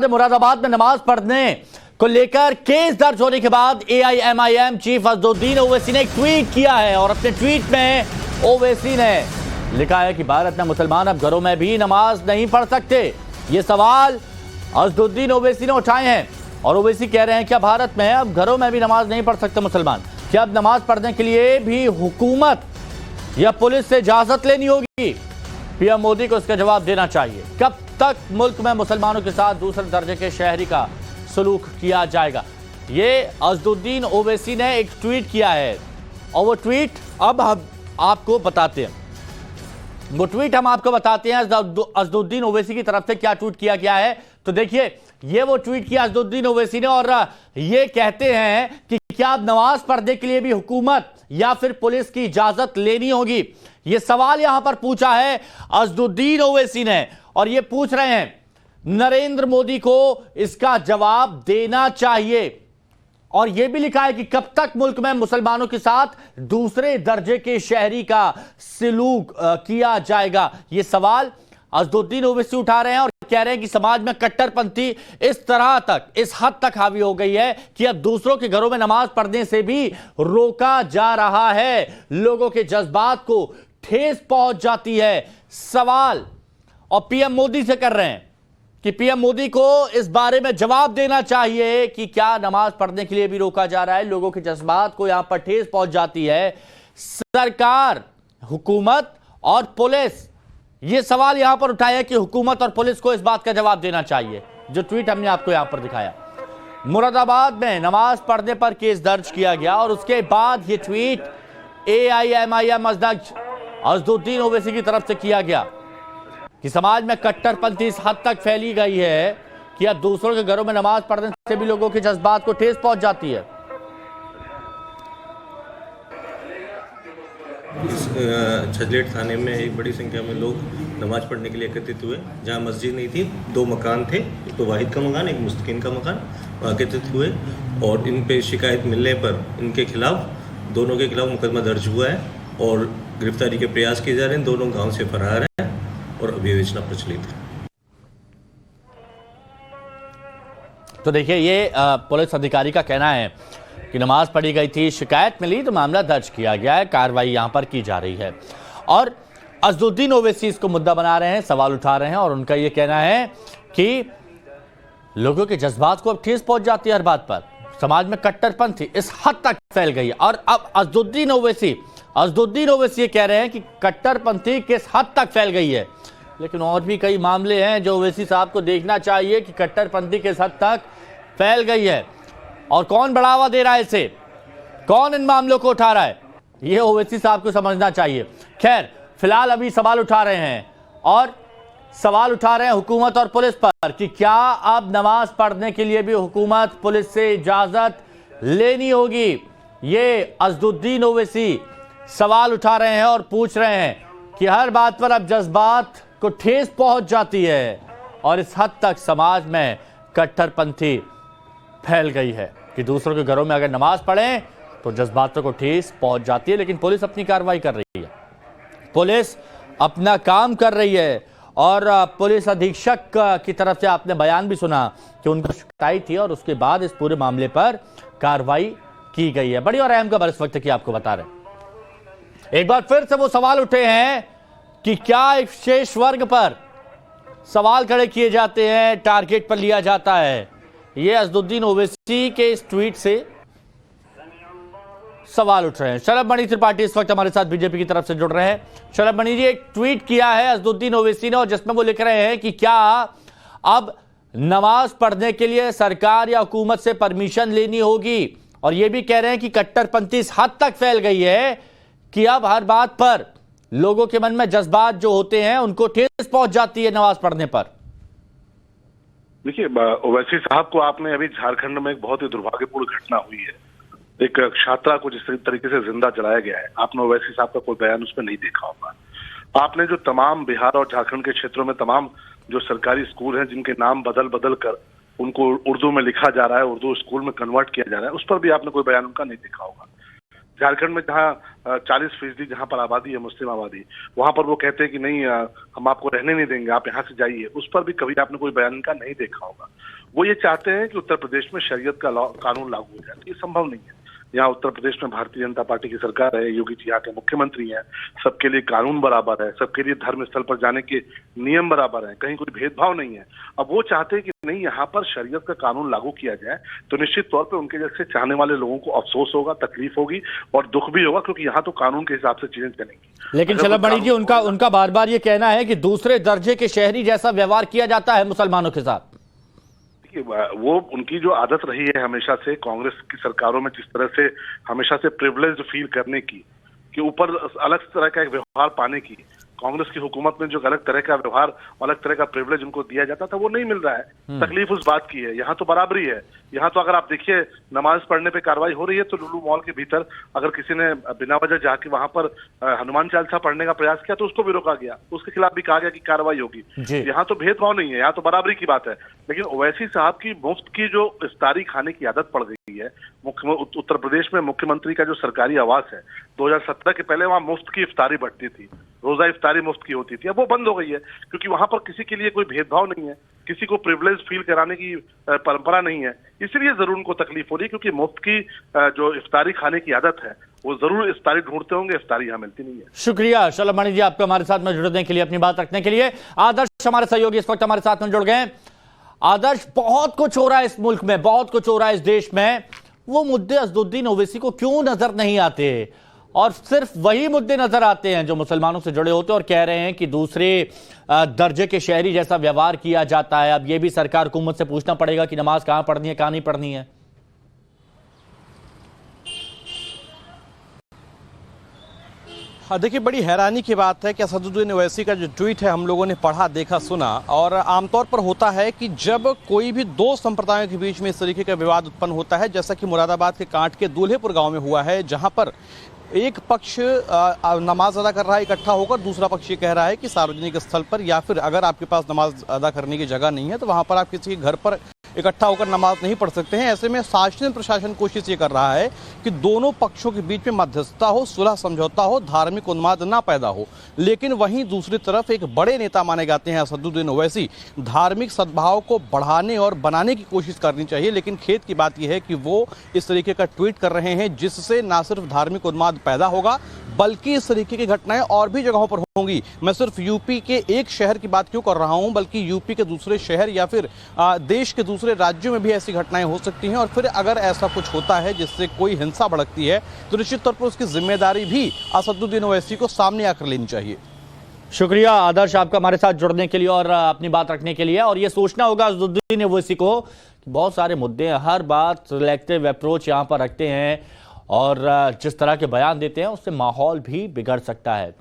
मुरादाबाद में नमाज पढ़ने को लेकर केस दर्ज होने के बाद एआईएमआईएम चीफ असदुद्दीन ओवैसी ने एक ट्वीट किया है और अपने ट्वीट में ओवैसी ने लिखा है कि भारत में मुसलमान अब घरों में भी नमाज नहीं पढ़ सकते। ये सवाल असदुद्दीन ओवैसी ने उठाए हैं और ओवैसी कह रहे हैं कि भारत में अब घरों में भी नमाज नहीं पढ़ सकते मुसलमान। क्या अब नमाज पढ़ने के लिए भी हुकूमत या पुलिस से इजाजत लेनी होगी? पीएम मोदी को इसका जवाब देना चाहिए। कब तक मुल्क में मुसलमानों के साथ दूसरे दर्जे के शहरी का सलूक किया जाएगा? ये असदुद्दीन ओवैसी ने एक ट्वीट किया है और वो ट्वीट अब हम आपको बताते हैं। असदुद्दीन ओवैसी की तरफ से क्या ट्वीट किया गया है। तो देखिए, ये वो ट्वीट किया असदुद्दीन ओवैसी ने और ये कहते हैं कि क्या अब नमाज पढ़ने के लिए भी हुकूमत या फिर पुलिस की इजाजत लेनी होगी? ये सवाल यहां पर पूछा है असदुद्दीन ओवैसी ने और ये पूछ रहे हैं नरेंद्र मोदी को इसका जवाब देना चाहिए। और यह भी लिखा है कि कब तक मुल्क में मुसलमानों के साथ दूसरे दर्जे के शहरी का सलूक किया जाएगा? यह सवाल असदुद्दीन ओवैसी उठा रहे हैं और कह रहे हैं कि समाज में कट्टरपंथी इस तरह तक, इस हद तक हावी हो गई है कि अब दूसरों के घरों में नमाज पढ़ने से भी रोका जा रहा है। लोगों के जज्बात को ठेस पहुंच जाती है। सवाल और पीएम मोदी से कर रहे हैं कि पीएम मोदी को इस बारे में जवाब देना चाहिए कि क्या नमाज पढ़ने के लिए भी रोका जा रहा है। लोगों के जज्बात को यहां पर ठेस पहुंच जाती है। सरकार, हुकूमत और पुलिस, यह सवाल यहां पर उठाया कि हुकूमत और पुलिस को इस बात का जवाब देना चाहिए। जो ट्वीट हमने आपको यहां पर दिखाया, मुरादाबाद में नमाज पढ़ने पर केस दर्ज किया गया और उसके बाद यह ट्वीट एआईएमआईएम अध्यक्ष असदुद्दीन ओवैसी की तरफ से किया गया कि समाज में कट्टरपंथी इस हद तक फैली गई है कि अब दूसरों के घरों में नमाज पढ़ने से भी लोगों के जज्बात को ठेस पहुंच जाती है। इस छजलेट थाने में एक बड़ी संख्या में लोग नमाज पढ़ने के लिए एकत्रित हुए। जहां मस्जिद नहीं थी, 2 मकान थे, एक तो वाहिद का मकान, एक मुस्तकीन का मकान, वहाँ एकत्रित हुए और इन पे शिकायत मिलने पर इनके खिलाफ, दोनों के खिलाफ मुकदमा दर्ज हुआ है और गिरफ्तारी के प्रयास किए जा रहे हैं। दोनों गांव से फरार हैं और अभियोजन प्रचलित है। तो देखिए, ये पुलिस अधिकारी का कहना है कि नमाज पढ़ी गई थी, शिकायत मिली तो मामला दर्ज किया गया है, कार्रवाई यहां पर की जा रही है। और असदुद्दीन ओवैसी इसको मुद्दा बना रहे हैं, सवाल उठा रहे हैं और उनका यह कहना है कि लोगों के जज्बात को अब ठेस पहुंच जाती है हर बात पर। समाज में कट्टरपंथी इस हद तक फैल गई है और अब असदुद्दीन ओवैसी कह रहे हैं कि कट्टरपंथी किस हद तक फैल गई है। लेकिन और भी कई मामले हैं जो ओवैसी साहब को देखना चाहिए कि कट्टरपंथी किस हद तक फैल गई है और कौन बढ़ावा दे रहा है इसे, कौन इन मामलों को उठा रहा है, यह ओवैसी साहब को समझना चाहिए। खैर, फिलहाल अभी सवाल उठा रहे हैं और सवाल उठा रहे हैं हुकूमत और पुलिस पर कि क्या अब नमाज पढ़ने के लिए भी हुकूमत, पुलिस से इजाजत लेनी होगी। ये असदुद्दीन ओवैसी सवाल उठा रहे हैं और पूछ रहे हैं कि हर बात पर अब जज्बात को ठेस पहुंच जाती है और इस हद तक समाज में कट्टरपंथी फैल गई है कि दूसरों के घरों में अगर नमाज पढ़ें तो जज्बातों को ठेस पहुंच जाती है। लेकिन पुलिस अपनी कार्रवाई कर रही है, पुलिस अपना काम कर रही है और पुलिस अधीक्षक की तरफ से आपने बयान भी सुना कि उनको शिकायत थी और उसके बाद इस पूरे मामले पर कार्रवाई की गई है। बड़ी और अहम खबर इस वक्त की आपको बता रहे हैं। एक बार फिर से वो सवाल उठे हैं कि क्या एक विशेष वर्ग पर सवाल खड़े किए जाते हैं, टारगेट पर लिया जाता है। ये असदुद्दीन ओवैसी के इस ट्वीट से सवाल उठ रहे हैं। शलभ मणि त्रिपाठी इस वक्त हमारे साथ बीजेपी की तरफ से जुड़ रहे हैं। शलभ मणि जी, एक ट्वीट किया है असदुद्दीन ओवैसी ने और जिसमें वो लिख रहे हैं कि क्या अब नमाज पढ़ने के लिए सरकार या हुकूमत से परमिशन लेनी होगी और ये भी कह रहे हैं कि कट्टरपंथी इस हद तक फैल गई है कि अब हर बात पर लोगों के मन में जज्बात जो होते हैं उनको ठेस पहुंच जाती है नमाज पढ़ने पर। देखिए, ओवैसी साहब को आपने अभी झारखंड में एक बहुत ही दुर्भाग्यपूर्ण घटना हुई है। एक छात्रा को जिस तरीके से जिंदा जलाया गया है, आपने ओवैसी साहब का कोई बयान उस पर नहीं देखा होगा। आपने जो तमाम बिहार और झारखंड के क्षेत्रों में तमाम जो सरकारी स्कूल हैं जिनके नाम बदल कर उनको उर्दू में लिखा जा रहा है, उर्दू स्कूल में कन्वर्ट किया जा रहा है, उस पर भी आपने कोई बयान उनका नहीं देखा होगा। झारखंड में जहाँ 40% जहाँ पर आबादी है मुस्लिम आबादी, वहां पर वो कहते हैं कि नहीं हम आपको रहने नहीं देंगे, आप यहाँ से जाइए, उस पर भी कभी आपने कोई बयान का नहीं देखा होगा। वो ये चाहते हैं कि उत्तर प्रदेश में शरीयत का कानून लागू हो जाए। ये संभव नहीं है। यहाँ उत्तर प्रदेश में भारतीय जनता पार्टी की सरकार है, योगी जी यहाँ के मुख्यमंत्री हैं, सबके लिए कानून बराबर है, सबके लिए धर्म स्थल पर जाने के नियम बराबर हैं, कहीं कोई भेदभाव नहीं है। अब वो चाहते हैं कि नहीं, यहाँ पर शरीयत का कानून लागू किया जाए, तो निश्चित तौर पे उनके जैसे चाहने वाले लोगों को अफसोस होगा, तकलीफ होगी और दुख भी होगा, क्योंकि यहाँ तो कानून के हिसाब से चीजें चलेंगी। लेकिन शलभ मणि जी, उनका बार बार ये कहना है कि दूसरे दर्जे के शहरी जैसा व्यवहार किया जाता है मुसलमानों के साथ। वो उनकी जो आदत रही है हमेशा से कांग्रेस की सरकारों में, जिस तरह से हमेशा से प्रिविलेज्ड फील करने की, कि ऊपर अलग तरह का एक व्यवहार पाने की, कांग्रेस की हुकूमत में जो अलग तरह का व्यवहार, अलग तरह का प्रिविलेज उनको दिया जाता था, वो नहीं मिल रहा है। तकलीफ उस बात की है। यहाँ तो बराबरी है। यहाँ तो अगर आप देखिए, नमाज पढ़ने पे कार्रवाई हो रही है, तो लुलु मॉल के भीतर अगर किसी ने बिना वजह जाके वहां पर हनुमान चालीसा पढ़ने का प्रयास किया तो उसको भी रोका गया, उसके खिलाफ भी कहा गया कि कार्रवाई होगी। यहाँ तो भेदभाव नहीं है, यहाँ तो बराबरी की बात है। लेकिन ओवैसी साहब की मुफ्त की जो इफ्तारी खाने की आदत पड़ गई है, उत्तर प्रदेश में मुख्यमंत्री का जो सरकारी आवास है, 2017 के पहले वहां मुफ्त की इफ्तारी बढ़ती थी, रोजा इफ्तारी मुफ्त की होती थी। अब वो बंद हो गई है, क्योंकि वहां पर किसी के लिए कोई भेदभाव नहीं है, किसी को प्रिविलेज फील कराने की परंपरा नहीं है। इसलिए जरूर उनको तकलीफ हो रही है, क्योंकि मुफ्त की जो इफ्तारी खाने की आदत है, वो जरूर इफ्तारी ढूंढते होंगे, इफ्तारी यहाँ मिलती नहीं है। शुक्रिया शलभ मणि जी, आपको हमारे साथ में जुड़ने के लिए, अपनी बात रखने के लिए। आदर्श हमारे सहयोगी इस वक्त हमारे साथ में जुड़ गए। आदर्श, बहुत कुछ हो रहा है इस मुल्क में, बहुत कुछ हो रहा है इस देश में, वो मुद्दे असदुद्दीन ओवैसी को क्यों नजर नहीं आते? और सिर्फ वही मुद्दे नजर आते हैं जो मुसलमानों से जुड़े होते हैं, और कह रहे हैं कि दूसरे दर्जे के शहरी जैसा व्यवहार किया जाता है। अब यह भी सरकार हुकूमत से पूछना पड़ेगा कि नमाज कहां पढ़नी है, कहां नहीं पढ़नी है। देखिए, बड़ी हैरानी की बात है कि असदुद्दीन ओवैसी का जो ट्वीट है हम लोगों ने पढ़ा, देखा, सुना, और आमतौर पर होता है कि जब कोई भी दो संप्रदायों के बीच में इस तरीके का विवाद उत्पन्न होता है, जैसा कि मुरादाबाद के कांट के दूल्हेपुर गांव में हुआ है, जहां पर एक पक्ष नमाज अदा कर रहा है इकट्ठा होकर, दूसरा पक्ष ये कह रहा है कि सार्वजनिक स्थल पर या फिर अगर आपके पास नमाज अदा करने की जगह नहीं है तो वहां पर आप किसी के घर पर इकट्ठा होकर नमाज नहीं पढ़ सकते हैं। ऐसे में शासन प्रशासन कोशिश ये कर रहा है कि दोनों पक्षों के बीच में मध्यस्थता हो, सुलह समझौता हो, धार्मिक उन्माद ना पैदा हो। लेकिन वहीं दूसरी तरफ एक बड़े नेता माने जाते हैं असदुद्दीन ओवैसी, धार्मिक सद्भाव को बढ़ाने और बनाने की कोशिश करनी चाहिए। लेकिन खेद की बात यह है कि वो इस तरीके का ट्वीट कर रहे हैं जिससे ना सिर्फ धार्मिक उन्माद पैदा होगा, बल्कि इस तरीके की घटनाएं और भी जगहों पर होंगी। मैं सिर्फ यूपी के एक शहर की बात क्यों कर रहा हूं, बल्कि यूपी के दूसरे शहर या फिर देश के दूसरे राज्यों में भी ऐसी घटनाएं हो सकती हैं। और फिर अगर ऐसा कुछ होता है जिससे कोई हिंसा भड़कती है, तो निश्चित तौर पर उसकी जिम्मेदारी भी असदुद्दीन ओवैसी को सामने आकर लेनी चाहिए। शुक्रिया आदर्श, आपका हमारे साथ जुड़ने के लिए और अपनी बात रखने के लिए। और ये सोचना होगा असदुद्दीन ओवैसी को कि बहुत सारे मुद्दे हैं, हर बात सिलेक्टिव अप्रोच यहाँ पर रखते हैं और जिस तरह के बयान देते हैं उससे माहौल भी बिगड़ सकता है।